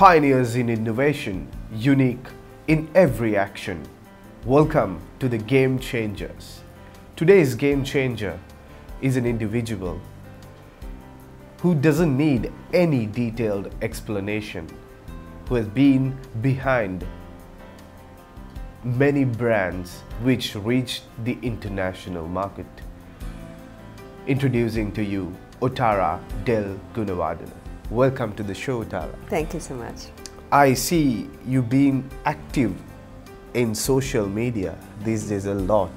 Pioneers in innovation, unique in every action. Welcome to the Game Changers. Today's game changer is an individual who doesn't need any detailed explanation, who has been behind many brands which reached the international market. Introducing to you Otara del Gunawardena. Welcome to the show, Otara. Thank you so much. I see you being active in social media these days a lot.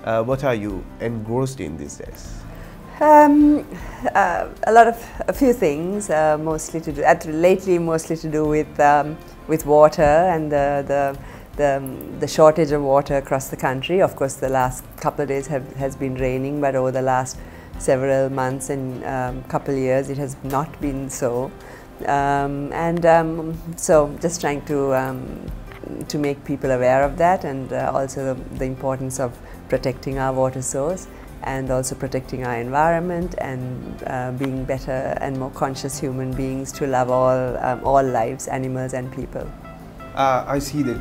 What are you engrossed in these days? A few things, mostly to do lately, mostly to do with water and the shortage of water across the country. Of course, the last couple of days has been raining, but over the last several months and couple of years, it has not been so. So just trying to make people aware of that, and also the importance of protecting our water source, and also protecting our environment, and being better and more conscious human beings to love all lives, animals and people. I see that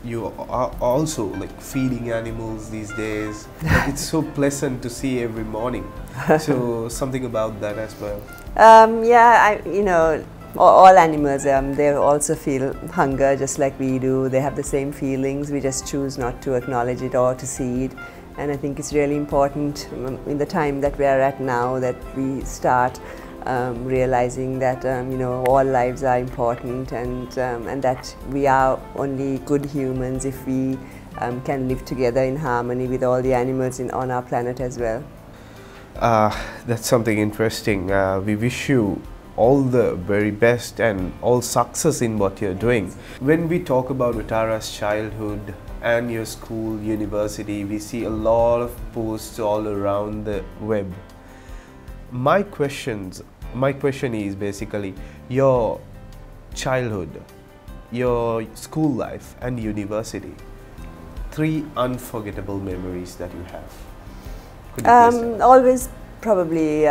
you are also like feeding animals these days. Like, it's so pleasant to see every morning. So something about that as well. Yeah, all animals, they also feel hunger just like we do. They have the same feelings. We just choose not to acknowledge it or to see it. And I think it's really important in the time that we are at now that we start realizing that all lives are important, and that we are only good humans if we can live together in harmony with all the animals on our planet as well. That's something interesting. We wish you all the very best and all success in what you're doing. When we talk about Otara's childhood and your school, university, we see a lot of posts all around the web. My question is basically your childhood, your school life and university. 3 unforgettable memories that you have. Could you please tell? Always probably,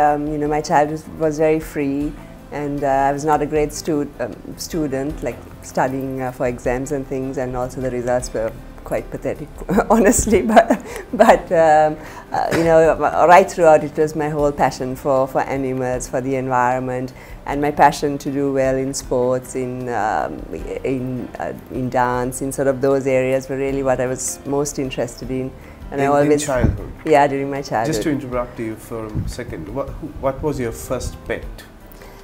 my childhood was very free, and I was not a great student, like studying for exams and things, and also the results were quite pathetic, honestly, but right throughout it was my whole passion for animals, for the environment, and my passion to do well in sports, in dance, in sort of those areas were really what I was most interested in. And in childhood? Yeah, during my childhood. Just to interrupt you for a second, what was your first pet?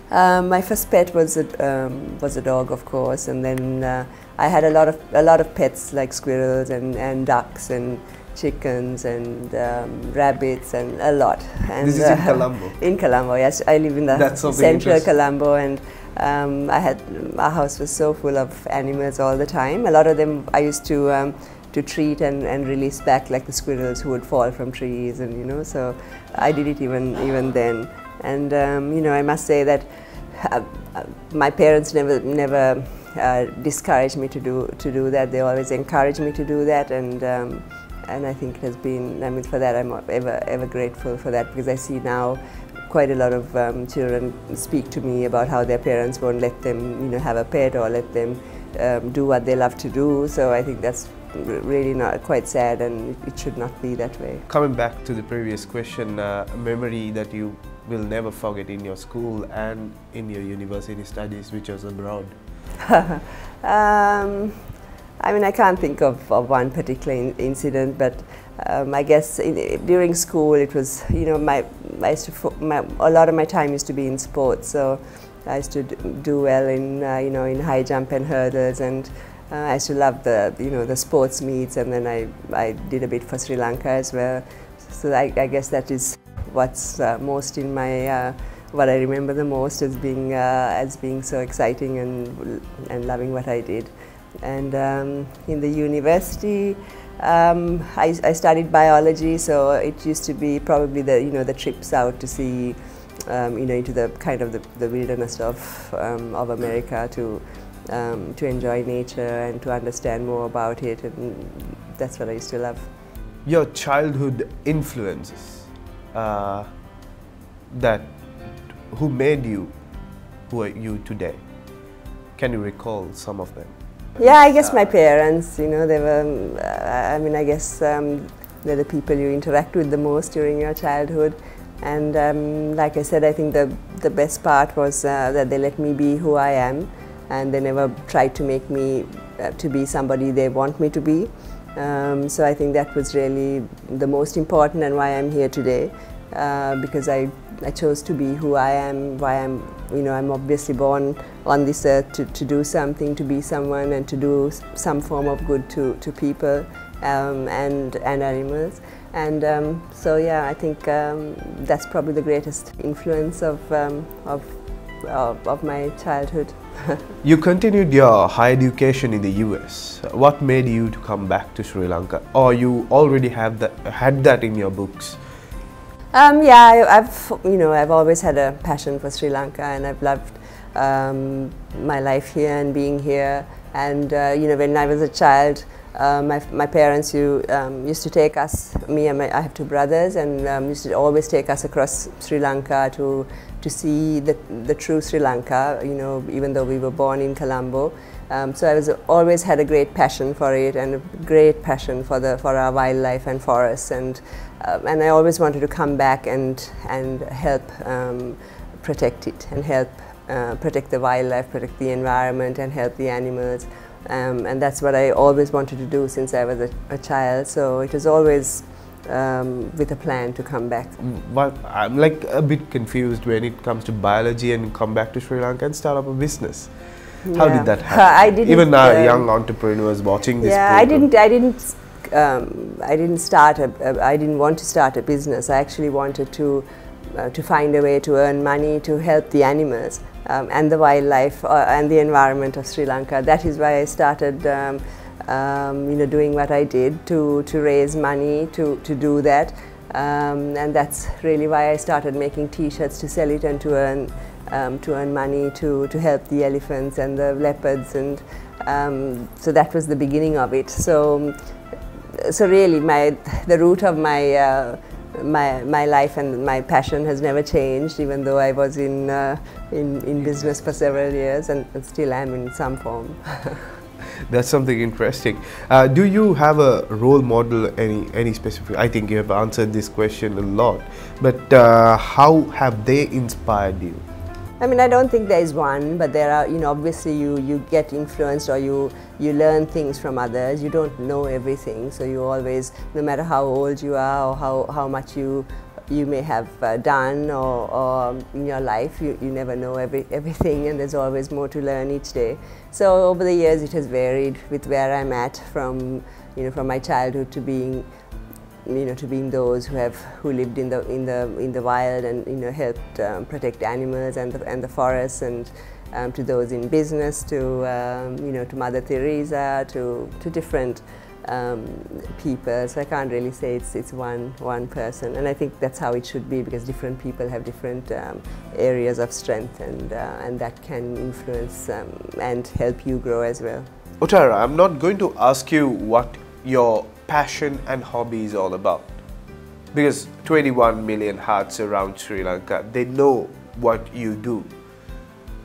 My first pet was a dog, of course, and then I had a lot of pets like squirrels and ducks and chickens and rabbits, and a lot. And this is in Colombo? In Colombo, yes. I live in the central Colombo, and our house was so full of animals all the time. A lot of them I used to treat and release back, like the squirrels who would fall from trees, and so I did it even then. And I must say that my parents never discouraged me to do that. They always encouraged me to do that, and I think it has been. For that I'm ever grateful for that, because I see now quite a lot of children speak to me about how their parents won't let them have a pet or let them do what they love to do. So I think that's really not quite sad, and it should not be that way. Coming back to the previous question, a memory that you will never forget in your school and in your university studies, which was abroad? I can't think of one particular incident, but I guess during school it was, a lot of my time used to be in sports, so I used to do well in in high jump and hurdles, and I used to love the sports meets, and then I did a bit for Sri Lanka as well. So I guess that is what's most in my what I remember the most as being so exciting and loving what I did. And in the university, I studied biology, so it used to be probably the trips out to see into the kind of the wilderness of America to enjoy nature and to understand more about it, and that's what I used to love. Your childhood influences who made you who are you today? Can you recall some of them? Yeah, I guess my parents, you know, they were, I mean, I guess they're the people you interact with the most during your childhood. And like I said, I think the best part was that they let me be who I am, and they never tried to make me to be somebody they want me to be. So I think that was really the most important, and why I'm here today, because I chose to be who I am, why I'm obviously born on this earth to do something, to be someone, and to do some form of good to people and animals. And so yeah, I think that's probably the greatest influence of my childhood. You continued your higher education in the US. What made you to come back to Sri Lanka, or you already had that in your books? Yeah, I've always had a passion for Sri Lanka, and I've loved my life here and being here. And when I was a child, my parents used to take us, I have two brothers, and used to always take us across Sri Lanka to see the true Sri Lanka, even though we were born in Colombo. So I always had a great passion for it, and a great passion for our wildlife and forests, and I always wanted to come back and help protect it, and help protect the wildlife, protect the environment, and help the animals. And that's what I always wanted to do since I was a child. So it was always with a plan to come back. But I'm like a bit confused when it comes to biology and come back to Sri Lanka and start up a business. Yeah. How did that happen? Even now, young entrepreneurs watching this program. I didn't want to start a business. I actually wanted to find a way to earn money to help the animals and the wildlife and the environment of Sri Lanka. That is why I started doing what I did to raise money to do that, and that's really why I started making T-shirts to sell it and to earn money to help the elephants and the leopards, and so that was the beginning of it. So really the root of my life and my passion has never changed, even though I was in business for several years, and still am in some form. That's something interesting. Do you have a role model, any specific? I think you have answered this question a lot, but how have they inspired you? I mean, I don't think there is one, but there are, obviously you get influenced, or you learn things from others. You don't know everything, so you always, no matter how old you are or how much you may have done or in your life, you never know everything, and there's always more to learn each day. So over the years it has varied with where I'm at, from my childhood to being those who lived in the wild and helped protect animals and the forests, and to those in business, to Mother Teresa, to different people. So I can't really say it's one person, and I think that's how it should be, because different people have different areas of strength, and that can influence and help you grow as well. Otara, I'm not going to ask you what your passion and hobby is all about, because 21 million hearts around Sri Lanka, they know what you do.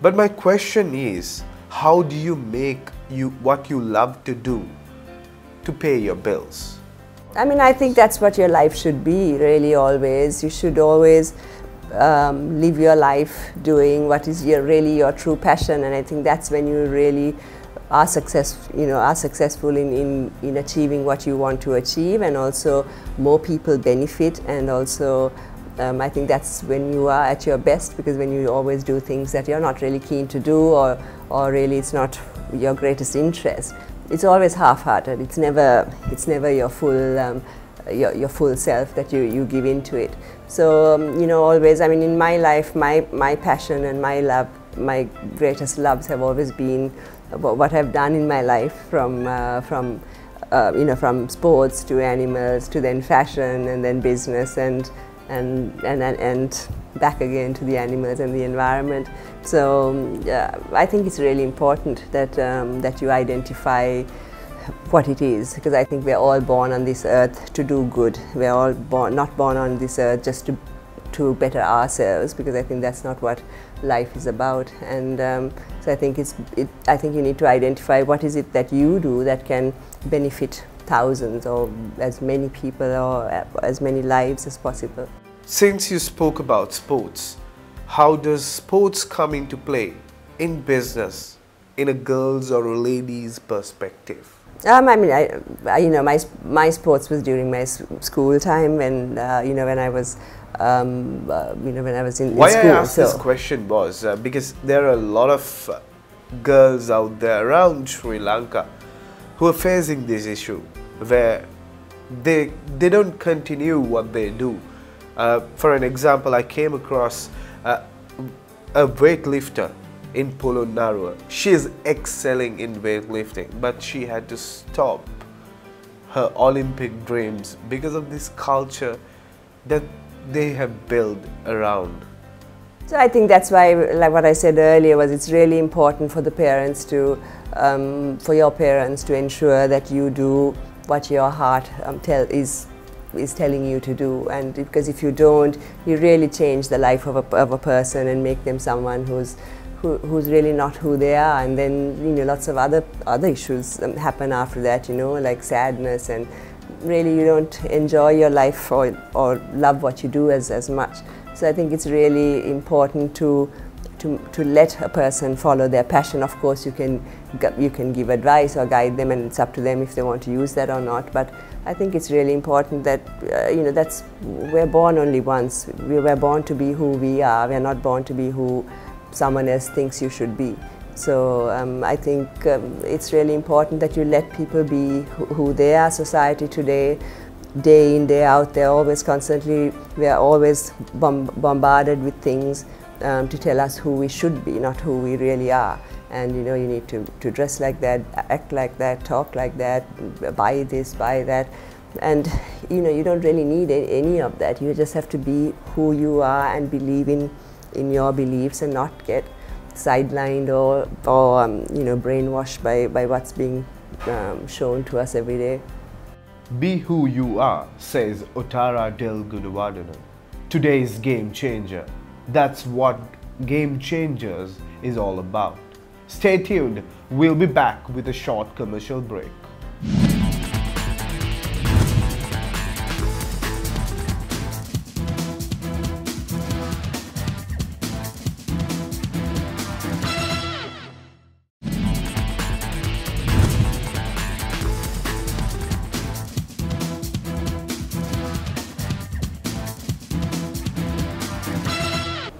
But my question is, how do you make what you love to do to pay your bills? I mean, I think that's what your life should be, really, always. You should always live your life doing what is really your true passion, and I think that's when you really are successful in achieving what you want to achieve, and also more people benefit, and also I think that's when you are at your best, because when you always do things that you're not really keen to do, or really it's not your greatest interest, it's always half-hearted. It's never your full your full self that you give into it. So always, I mean, in my life, my passion and my greatest loves have always been what I've done in my life, from sports to animals to then fashion and then business and back again to the animals and the environment. So I think it's really important that you identify what it is, because I think we're all born on this earth to do good. We're all not born on this earth just to better ourselves, because I think that's not what life is about. And so I think I think you need to identify what is it that you do that can benefit thousands or as many people or as many lives as possible. Since you spoke about sports, how does sports come into play in business in a girl's or a lady's perspective? I mean, you know, my sports was during my school time, when you know, when I was you know, when I was in Why school. I asked this question was because there are a lot of girls out there around Sri Lanka who are facing this issue where they don't continue what they do. For an example, I came across a weightlifter in Polonnaruwa. She is excelling in weightlifting, but she had to stop her Olympic dreams because of this culture that they have built around. So I think that's why, like what I said earlier, was it's really important for the parents to, for your parents to ensure that you do what your heart is telling you to do. And because if you don't, you really change the life of a person and make them someone who's really not who they are, and then, you know, lots of other issues happen after that, you know, like sadness, and really you don't enjoy your life or love what you do as much. So I think it's really important to let a person follow their passion. Of course, you can give advice or guide them, and it's up to them if they want to use that or not. But I think it's really important that you know, we're born only once. We're born to be who we are. We're not born to be who someone else thinks you should be. So I think it's really important that you let people be who they are. Society today, day in, day out, we are always bombarded with things to tell us who we should be, not who we really are. And you know, you need to dress like that, act like that, talk like that, buy this, buy that. And you know, you don't really need any of that. You just have to be who you are and believe in your beliefs, and not get sidelined or you know, brainwashed by what's being shown to us every day. Be who you are, says Otara del Gunawardena. Today's game changer. That's what Game Changers is all about. Stay tuned. We'll be back with a short commercial break.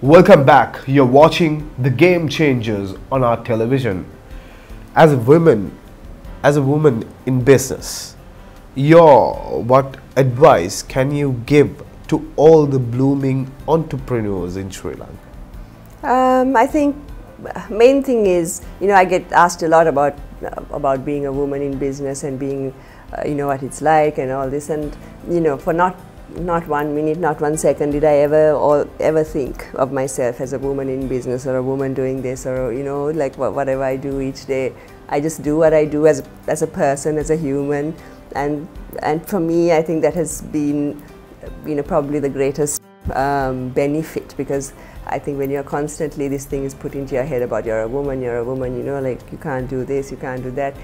Welcome back. You're watching the Game Changers on our television. As a woman in business, what advice can you give to all the blooming entrepreneurs in Sri Lanka? I think main thing is, you know, I get asked a lot about being a woman in business and being, you know, what it's like and all this, and you know, for not 1 minute, not 1 second did I ever think of myself as a woman in business or a woman doing this, or you know, like whatever I do each day. I just do what I do as a person, as a human, and for me, I think that has been, you know, probably the greatest benefit, because I think when you're constantly, this thing is put into your head about you're a woman, you know, like you can't do this, you can't do that.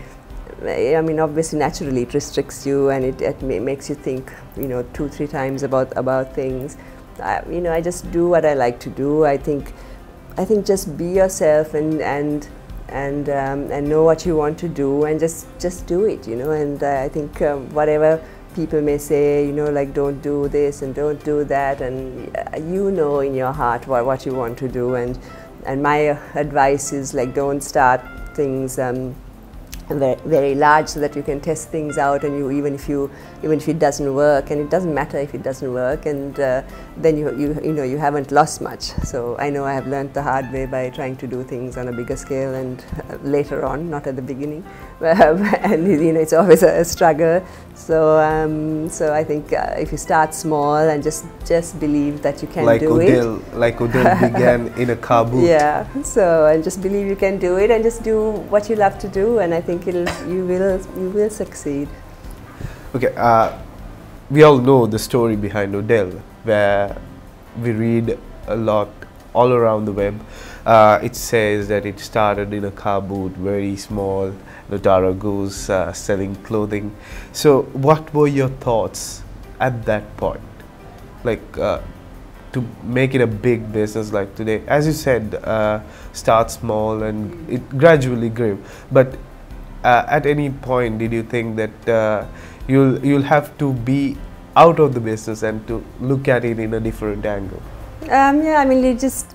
I mean, obviously, naturally, it restricts you, and it makes you think, you know, 2-3 times about things. You know, I just do what I like to do. I think just be yourself and know what you want to do, and just do it. You know, and I think whatever people may say, you know, like don't do this and don't do that, and you know in your heart what you want to do. And my advice is, like, don't start things very large, so that you can test things out, and even if it doesn't work, and it doesn't matter if it doesn't work, and then you know, you haven't lost much. So I know I have learned the hard way by trying to do things on a bigger scale, and later on, not at the beginning, and you know, it's always a struggle. So I think if you start small and just believe that you can do it. Like Odell began in a car boot. Yeah. So, and just believe you can do it, and just do what you love to do, and I think you will succeed. Okay. We all know the story behind Odell, where we read a lot all around the web. It says that it started in a car boot, very small. Otara goes selling clothing. So what were your thoughts at that point? Like to make it a big business like today? As you said, start small and it gradually grew. But at any point did you think that you'll have to be out of the business and to look at it in a different angle? Yeah, I mean, you just,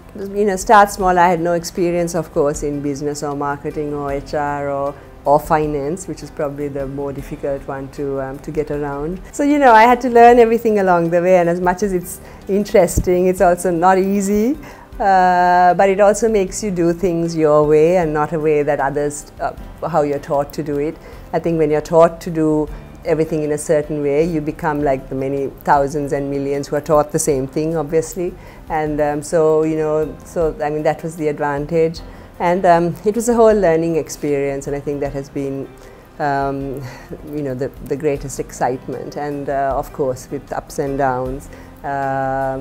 start small. I had no experience, of course, in business or marketing or HR or finance, which is probably the more difficult one to get around. So, I had to learn everything along the way, and as much as it's interesting, it's also not easy. But it also makes you do things your way and not a way that others, how you're taught to do it. I think when you're taught to do everything in a certain way, you become like the many thousands and millions who are taught the same thing, obviously. And so I mean, that was the advantage. And it was a whole learning experience, and I think that has been, the greatest excitement. And of course, with ups and downs,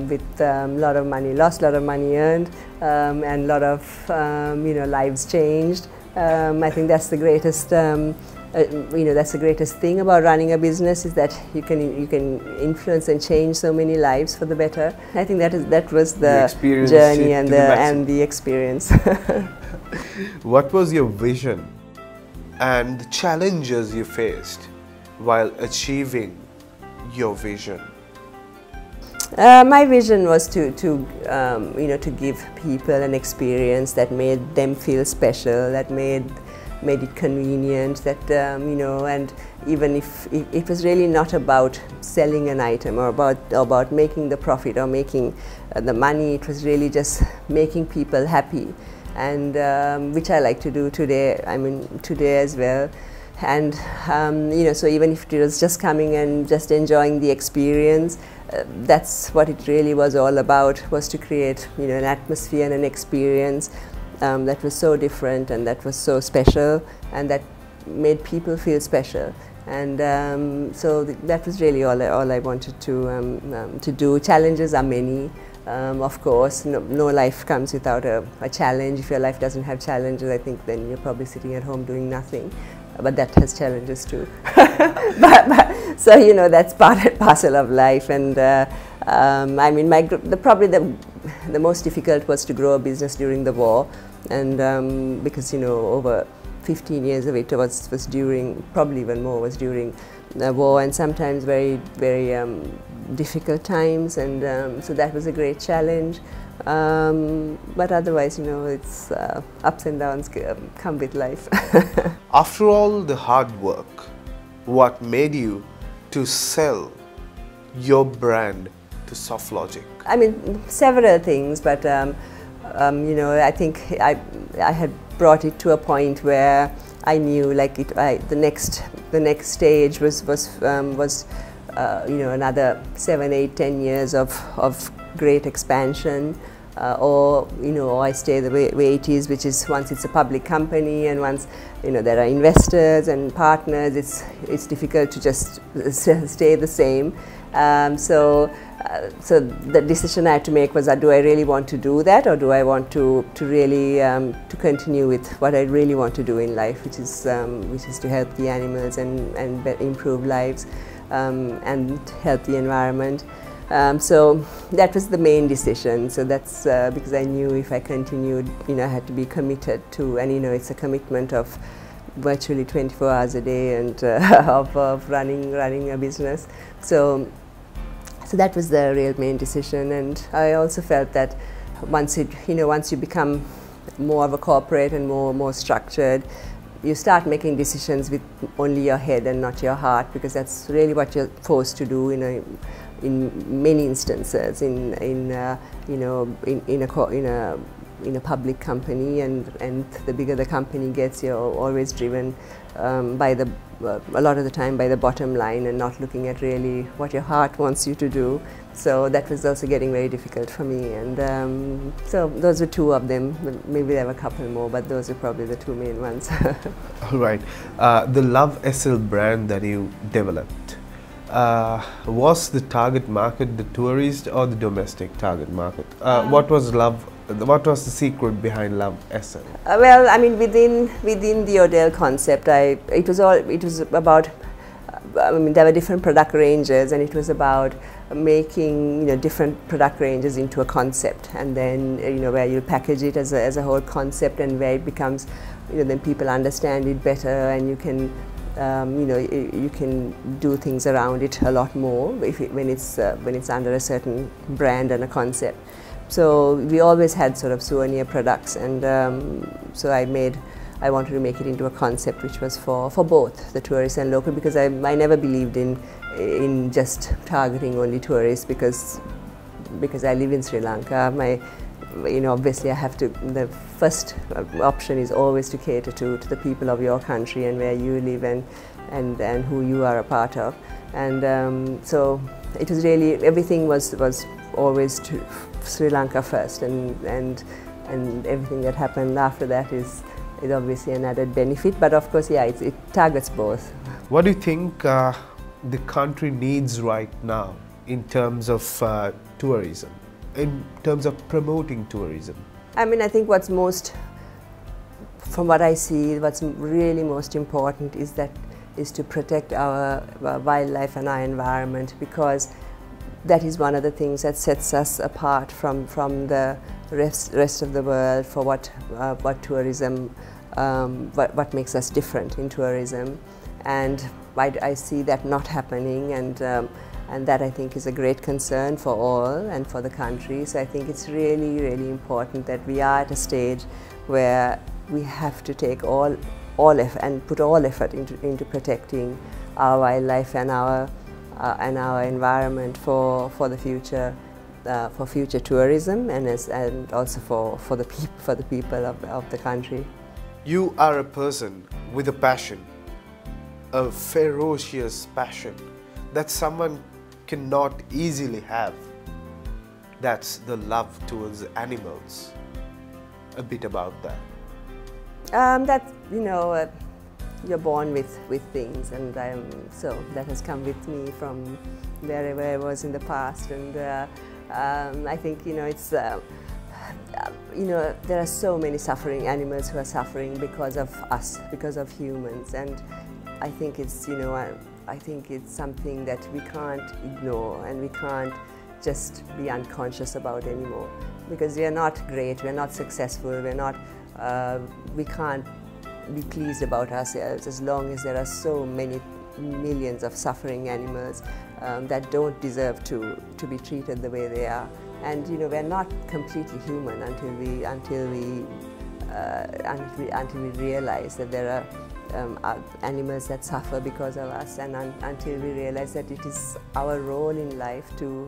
with a lot of money lost, a lot of money earned, and a lot of lives changed. I think that's the greatest. That's the greatest thing about running a business, is that you can influence and change so many lives for the better. I think that was the journey and the experience. What was your vision and the challenges you faced while achieving your vision? My vision was to give people an experience that made them feel special, that made it convenient, that and even if it was really not about selling an item or about making the profit or making the money, it was really just making people happy, and which I like to do today. I mean, today as well. And so even if it was just coming and just enjoying the experience, that's what it really was all about, was to create an atmosphere and an experience that was so different and that was so special and that made people feel special. And so that was really all I wanted to do. Challenges are many. Of course, no life comes without a challenge. If your life doesn't have challenges, I think then you're probably sitting at home doing nothing. But that has challenges too. So that's part and parcel of life. And I mean, probably the most difficult was to grow a business during the war, and because over 15 years of it was during, probably even more, was during the war, and sometimes very, very difficult times, and so that was a great challenge. But otherwise, it's ups and downs come with life. After all the hard work, what made you to sell your brand to SoftLogic? I mean, several things, but I think I had brought it to a point where I knew, like, the next stage was another 7, 8, 10 years of great expansion. Or I stay the way it is, which is once it's a public company and once there are investors and partners, it's difficult to just stay the same. So the decision I had to make was, do I really want to do that, or do I want to really to continue with what I really want to do in life, which is to help the animals and improve lives and help the environment. So that was the main decision. So that's because I knew if I continued, I had to be committed to, and it's a commitment of virtually 24 hours a day and of running a business. So that was the real main decision. And I also felt that once you become more of a corporate and more structured, you start making decisions with only your head and not your heart, because that's really what you're forced to do in many instances in a public company, and the bigger the company gets, you're always driven a lot of the time by the bottom line and not looking at really what your heart wants you to do. So that was also getting very difficult for me, and so those were two of them. Maybe there were a couple more, but those are probably the two main ones. All right. The Love SL brand that you developed, was the target market the tourist or the domestic target market? What was Love What was the secret behind Love SL? Well, I mean, within the Odell concept, it was about. I mean, there were different product ranges, and it was about making different product ranges into a concept, and then where you package it as a whole concept, and where it becomes then people understand it better, and you can you can do things around it a lot more when it's under a certain brand and a concept. So we always had sort of souvenir products, and so I wanted to make it into a concept which was for both the tourists and local, because I never believed in just targeting only tourists, because I live in Sri Lanka. Obviously I have to, the first option is always to cater to the people of your country and where you live and who you are a part of. And so it was really, everything was always to Sri Lanka first, and everything that happened after that is obviously an added benefit, but of course, yeah, it targets both. What do you think the country needs right now in terms of tourism, in terms of promoting tourism? I mean, I think from what I see, what's really most important is to protect our wildlife and our environment, because that is one of the things that sets us apart from the rest of the world for what tourism, what makes us different in tourism. And I see that not happening, and that I think is a great concern for all and for the country. So I think it's really, really important that we are at a stage where we have to take all effort and put all effort into protecting our wildlife and our environment for the future, for future tourism, and also for the people of the country. You are a person with a passion, a ferocious passion that someone cannot easily have. That's the love towards animals. A bit about that. That you're born with things, and so that has come with me from wherever I was in the past, and I think it's there are so many suffering animals who are suffering because of us, because of humans, and I think it's I think it's something that we can't ignore, and we can't just be unconscious about anymore, because we are not great, we're not successful, we can't be pleased about ourselves as long as there are so many millions of suffering animals that don't deserve to be treated the way they are. And we're not completely human until we realize that there are animals that suffer because of us, and until we realize that it is our role in life to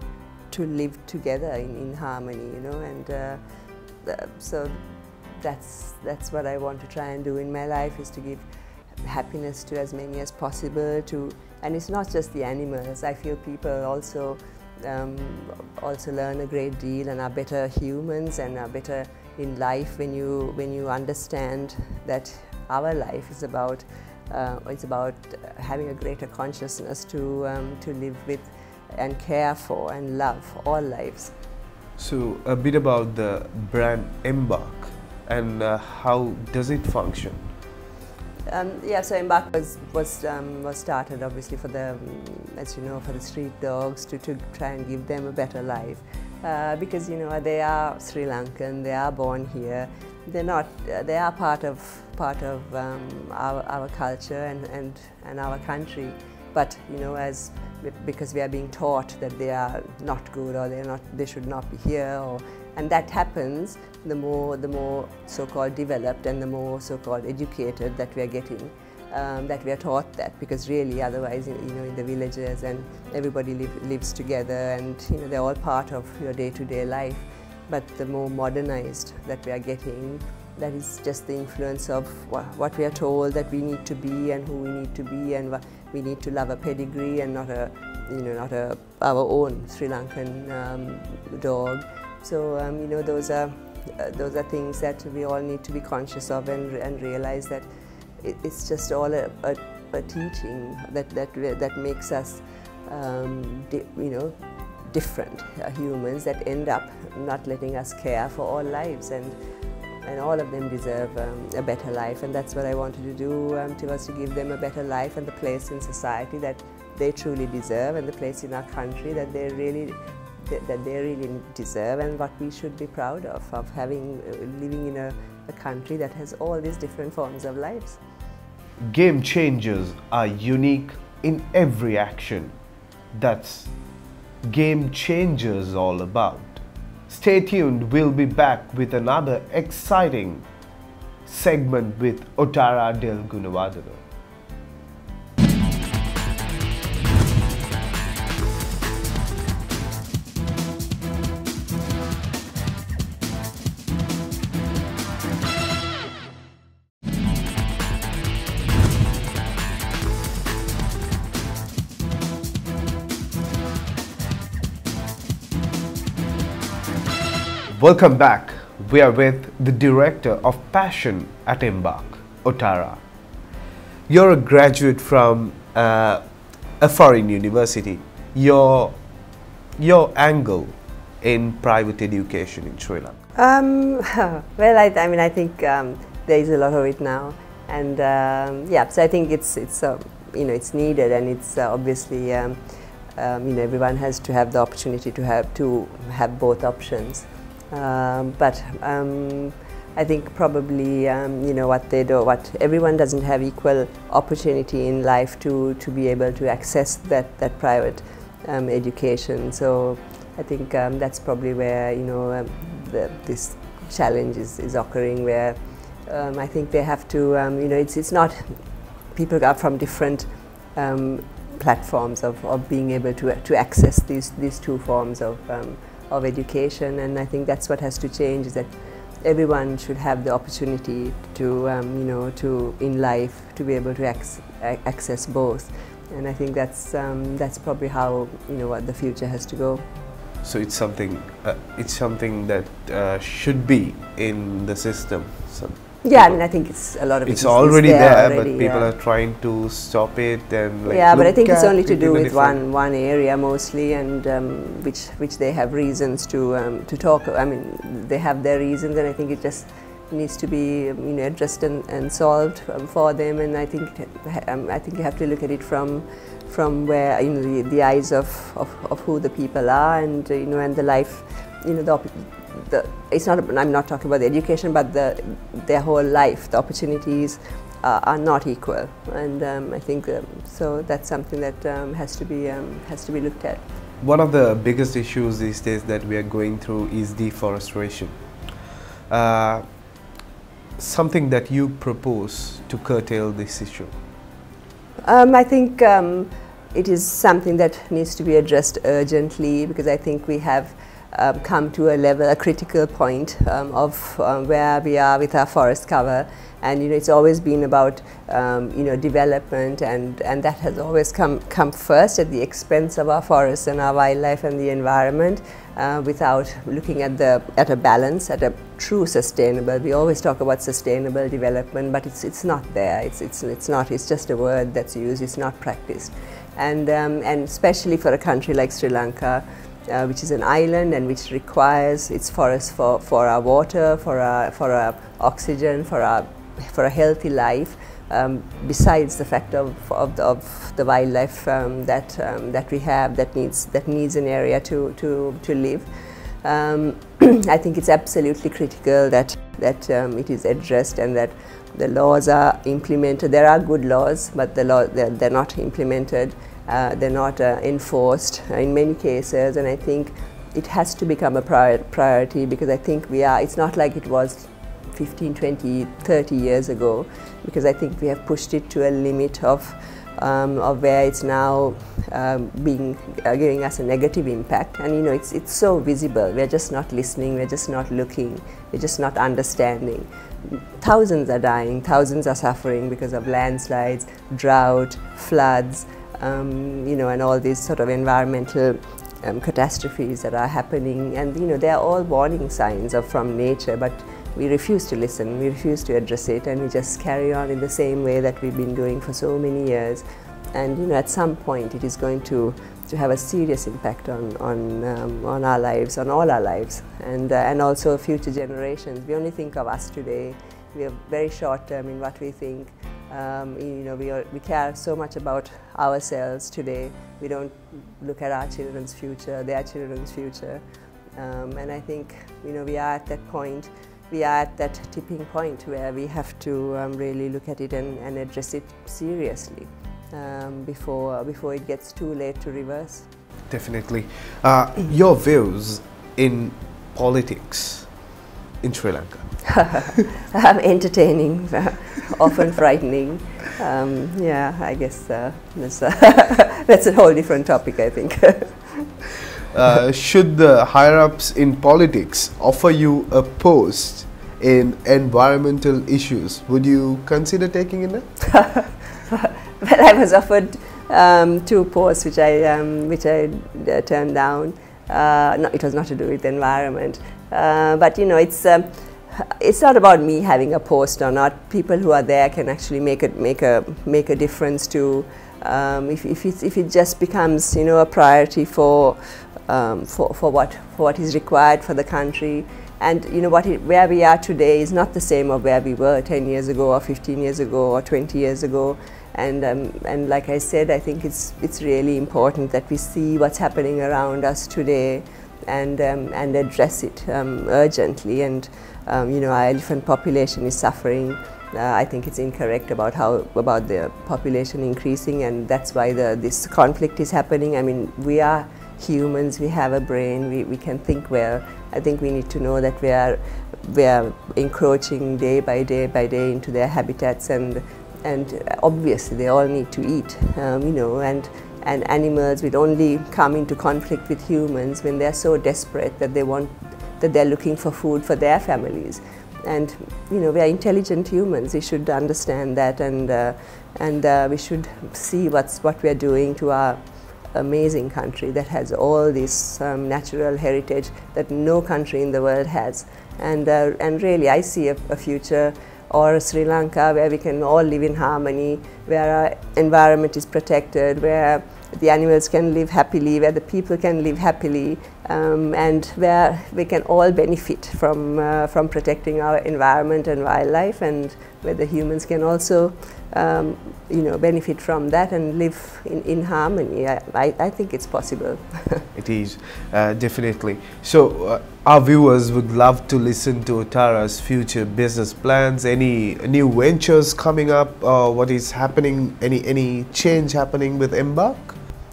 live together in harmony, and so that's what I want to try and do in my life, is to give happiness to as many as possible. And it's not just the animals. I feel people also learn a great deal and are better humans and are better in life when you understand that our life is about having a greater consciousness to live with and care for and love all lives. So a bit about the brand Embark, and how does it function? Yeah, so Embark was started obviously for the, as you know, for the street dogs, to try and give them a better life, because they are Sri Lankan, they are born here, they are part of our culture and our country, but because we are being taught that they are not good, or they should not be here, and that happens the more so-called developed and the more so-called educated that we are getting, that we are taught that, because really otherwise in the villages and everybody lives together, and they're all part of your day-to-day life. But the more modernized that we are getting, that is just the influence of what we are told that we need to be and who we need to be, and we need to love a pedigree and not our own Sri Lankan dog. So those are things that we all need to be conscious of and realize that it's just all a teaching that makes us different humans that end up not letting us care for all lives, and all of them deserve a better life, and that's what I wanted to do, to give them a better life and the place in society that they truly deserve, and the place in our country that they really deserve, and what we should be proud of having living in a country that has all these different forms of lives. Game changers are unique in every action. That's Game Changers all about. Stay tuned, we'll be back with another exciting segment with Otara del Gunawardena. Welcome back. We are with the Director of Passion at Embark, Otara. You're a graduate from a foreign university. Your angle in private education in Sri Lanka? Well, I think there is a lot of it now, and yeah, so I think it's needed, and it's obviously everyone has to have the opportunity to have both options. But I think probably what everyone doesn't have equal opportunity in life to be able to access that private education. So I think that's probably where this challenge is occurring, where I think they have to it's not, people are from different platforms of being able to access these two forms of education, and I think that's what has to change, is that everyone should have the opportunity to in life to be able to access both, and I think that's probably how what the future has to go. So it's something that should be in the system. Yeah, I mean, I think it's a lot of it's already there, but people are trying to stop it, and yeah, but I think it's only to do with one area mostly, and which they have reasons to talk. I mean, they have their reasons, and I think it just needs to be addressed and solved for them. And I think you have to look at it from where the eyes of who the people are, and and the life, it's not. I'm not talking about the education, but their whole life. The opportunities are not equal, and I think so. That's something that has to be looked at. One of the biggest issues these days that we are going through is deforestation. Something that you propose to curtail this issue? I think it is something that needs to be addressed urgently, because I think we have come to a critical point of where we are with our forest cover, and it's always been about development, and that has always come first at the expense of our forests and our wildlife and the environment, without looking at a balance, at a true sustainable. We always talk about sustainable development, but it's not there. It's not. It's just a word that's used. It's not practiced, and especially for a country like Sri Lanka, which is an island and which requires its forests for our water, for our oxygen, for a healthy life. Besides the fact of the wildlife that we have, that needs an area to live, I think it's absolutely critical that it is addressed, and that the laws are implemented. There are good laws, but they're not implemented. They're not enforced in many cases, and I think it has to become a priority, because I think it's not like it was 15, 20, 30 years ago, because I think we have pushed it to a limit of where it's now giving us a negative impact, and it's so visible. We're just not listening, we're just not looking, we're just not understanding. Thousands are dying, thousands are suffering because of landslides, drought, floods, and all these sort of environmental catastrophes that are happening, and they are all warning signs from nature, but we refuse to listen, we refuse to address it, and we just carry on in the same way that we've been doing for so many years. And at some point it is going to to have a serious impact on our lives, on all our lives, and also future generations. We only think of us today. We are very short term in what we think. We care so much about ourselves today. We don't look at our children's future, their children's future. And I think we are at that point. We are at that tipping point where we have to really look at it and address it seriously before it gets too late to reverse. Definitely. Your views in politics in Sri Lanka? Entertaining, often frightening. Yeah, I guess that's a whole different topic, I think. Should the higher-ups in politics offer you a post in environmental issues, would you consider taking in that? Well, I was offered 2 posts which I turned down. No, it was not to do with the environment, but it's not about me having a post or not. People who are there can actually make a difference to. If it just becomes a priority for what is required for the country, and where we are today is not the same of where we were 10 years ago or 15 years ago or 20 years ago, and like I said, I think it's really important that we see what's happening around us today and address it urgently. And our elephant population is suffering. I think it's incorrect about the population increasing, and that's why this conflict is happening. I mean, we are humans, we have a brain, we can think well. I think we need to know that we are encroaching day by day into their habitats, and obviously they all need to eat, and animals will only come into conflict with humans when they're so desperate that they're looking for food for their families. And we are intelligent humans. We should understand that, and we should see what we are doing to our amazing country that has all this natural heritage that no country in the world has. And really, I see a future, or Sri Lanka, where we can all live in harmony, where our environment is protected, where the animals can live happily, where the people can live happily, and where we can all benefit from protecting our environment and wildlife, and where the humans can also benefit from that and live in harmony. I think it's possible. It is, definitely. So our viewers would love to listen to Otara's future business plans, any new ventures coming up, what is happening, any change happening with Embark?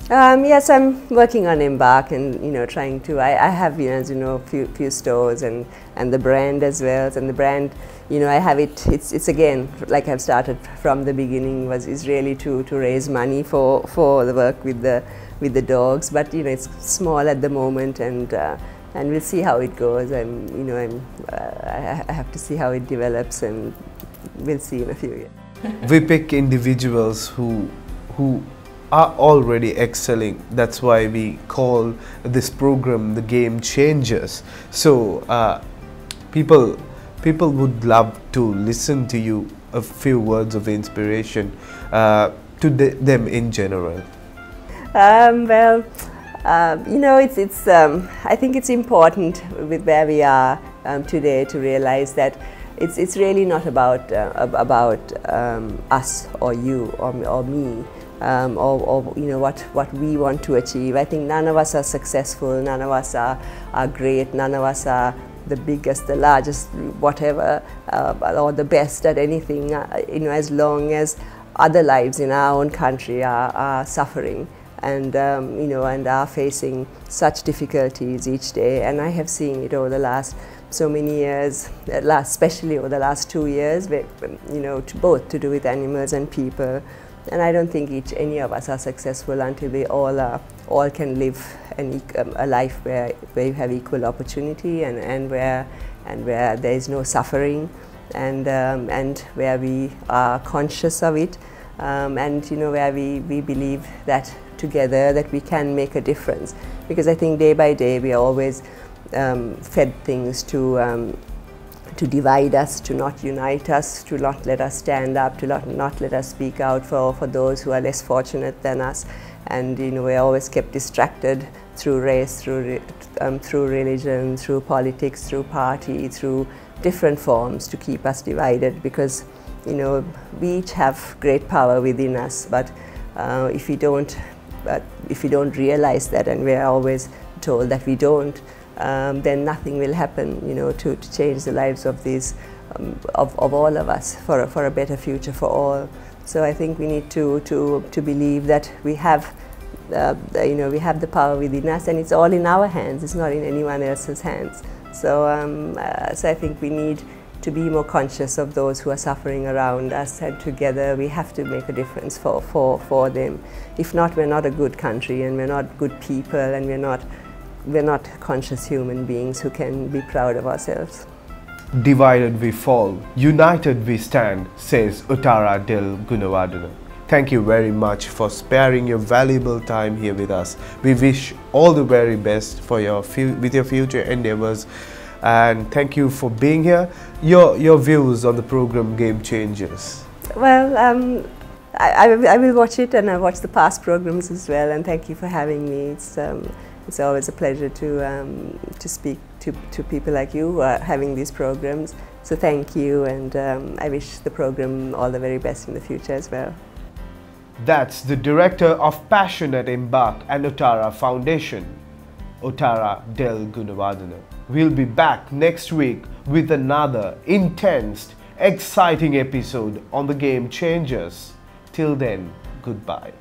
Yes, I'm working on Embark, and trying to. I have few stores and the brand as well. And the brand, I have it. It's again like I've started from the beginning. Is really to raise money for the work with the dogs. But it's small at the moment, and we'll see how it goes. I have to see how it develops, and we'll see in a few years. We pick individuals who are already excelling. That's why we call this program the Game Changers. So people would love to listen to you, a few words of inspiration to them in general. It's I think it's important with where we are today to realize that it's really not about us or you or me. Or what we want to achieve. I think none of us are successful, none of us are great, none of us are the biggest, the largest, whatever, or the best at anything, as long as other lives in our own country are suffering and and are facing such difficulties each day. And I have seen it over the last so many years, especially over the last 2 years, where, both to do with animals and people. And I don't think any of us are successful until we all can live a life where you have equal opportunity and where there is no suffering, and where we are conscious of it, and where we believe that together that we can make a difference. Because I think day by day we are always fed things to divide us, to not unite us, to not let us stand up, to not let us speak out for those who are less fortunate than us. and we're always kept distracted through race, through religion, through politics, through party, through different forms to keep us divided, because we each have great power within us, but if we don't realize that, and we're always told that we don't, then nothing will happen, to change the lives of these, of all of us, for a better future for all. So I think we need to believe that we have, we have the power within us, and it's all in our hands. It's not in anyone else's hands. So, so I think we need to be more conscious of those who are suffering around us, and together we have to make a difference for them. If not, we're not a good country, and we're not good people, and we're not conscious human beings who can be proud of ourselves. Divided we fall, united we stand, says Otara del Gunawardena. Thank you very much for sparing your valuable time here with us. We wish all the very best for with your future endeavors, and thank you for being here. Your views on the program Game Changers? Well, I will watch it, and I watch the past programs as well, and thank you for having me. It's always a pleasure to speak to people like you who are having these programs. So thank you, and I wish the program all the very best in the future as well. That's the director of Passion at Embark and Otara Foundation, Otara del Gunawardena. We'll be back next week with another intense, exciting episode on the Game Changers. Till then, goodbye.